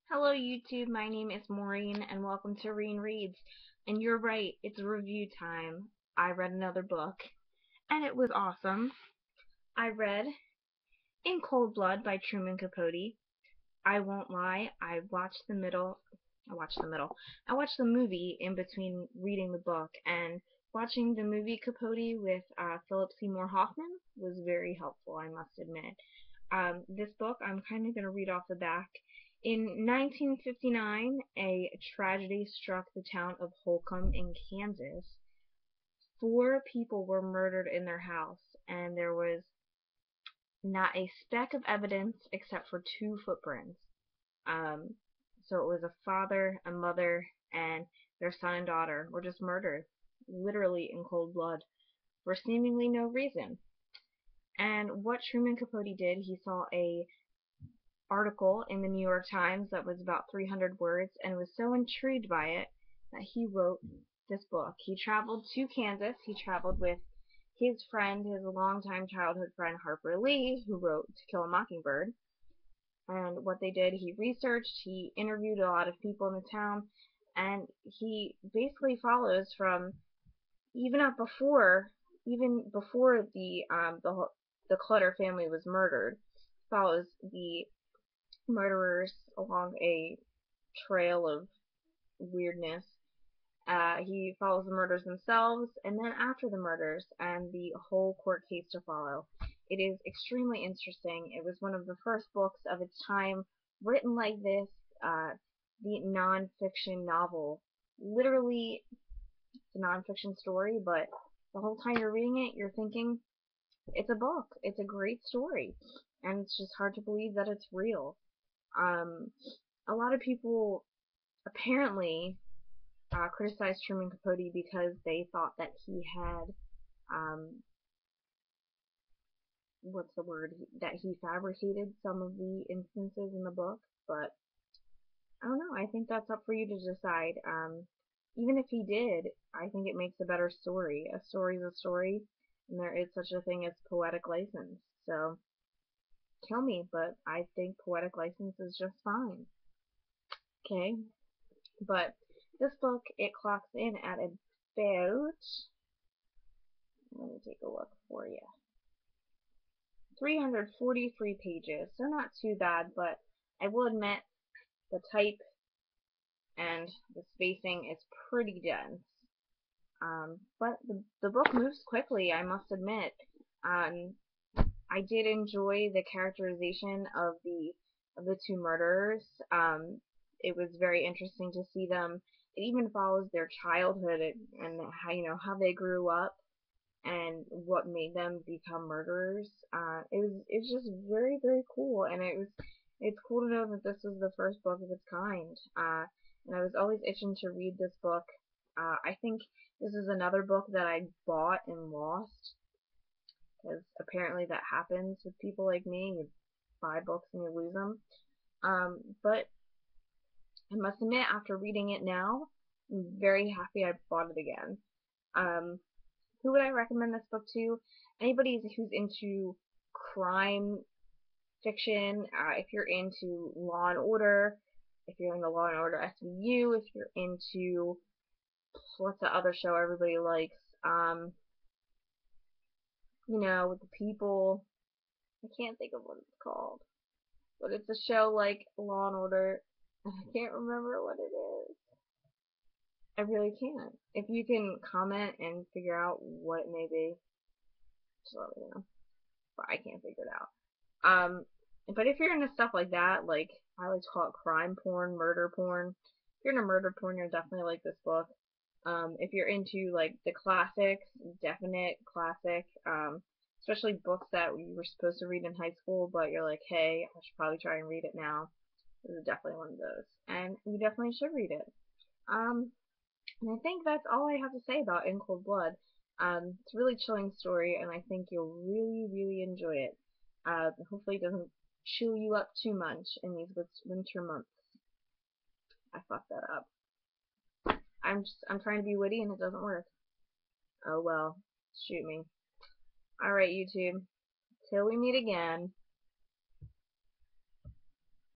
Hello YouTube, my name is Maureen and welcome to Reen Reads. And you're right, it's review time. I read another book and it was awesome. I read In Cold Blood by Truman Capote. I won't lie, I watched the movie in between reading the book, and watching the movie Capote with Philip Seymour Hoffman was very helpful, I must admit. This book, I'm kind of going to read off the back. In 1959, a tragedy struck the town of Holcomb in Kansas. 4 people were murdered in their house, and there was not a speck of evidence except for 2 footprints. Um, so it was a father, a mother, and their son and daughter were just murdered, literally in cold blood, for seemingly no reason. And what Truman Capote did, he saw a article in the New York Times that was about 300 words and was so intrigued by it that he wrote this book. He traveled to Kansas. He traveled with his friend, his longtime childhood friend Harper Lee, who wrote To Kill a Mockingbird. And what they did, he researched, he interviewed a lot of people in the town, and he basically follows from even up before, even before the Clutter family was murdered, follows the murderers along a trail of weirdness. He follows the murders themselves, and then after the murders, and the whole court case to follow. It is extremely interesting. It was one of the first books of its time written like this, the non-fiction novel. Literally, it's a non-fiction story, but the whole time you're reading it, you're thinking, it's a book. It's a great story. And it's just hard to believe that it's real. Um, a lot of people apparently criticized Truman Capote because they thought that he had, what's the word, that he fabricated some of the instances in the book, but I don't know, I think that's up for you to decide. Even if he did, I think it makes a better story. A story's a story, and there is such a thing as poetic license, so kill me, but I think poetic license is just fine. Okay? But this book, it clocks in at about, let me take a look for you, 343 pages, so not too bad, but I will admit the type and the spacing is pretty dense. But the book moves quickly, I must admit. Um, I did enjoy the characterization of the 2 murderers. It was very interesting to see them. It even follows their childhood and how how they grew up and what made them become murderers. It's just very cool, and it's cool to know that this was the first book of its kind. And I was always itching to read this book. I think this is another book that I bought and lost, because apparently that happens with people like me. You buy books and you lose them. But I must admit, after reading it now, I'm very happy I bought it again. Um, who would I recommend this book to? Anybody who's into crime fiction, if you're into Law and Order, if you're into Law and Order SVU, if you're into, what's the other show everybody likes? With the people. I can't think of what it's called. But it's a show like Law and Order. I can't remember what it is. I really can't. If you can comment and figure out what it may be, just let me know. But I can't figure it out. But if you're into stuff like that, like I like to call it crime porn, murder porn. If you're into murder porn, you'll definitely like this book. If you're into like the classics, definite classic, especially books that you were supposed to read in high school, but you're like, hey, I should probably try and read it now. This is definitely one of those, and you definitely should read it. Um, and I think that's all I have to say about In Cold Blood. It's a really chilling story, and I think you'll really enjoy it. Hopefully it doesn't chew you up too much in these winter months. I fucked that up. I'm trying to be witty and it doesn't work. Oh well, shoot me. Alright, YouTube. Till we meet again.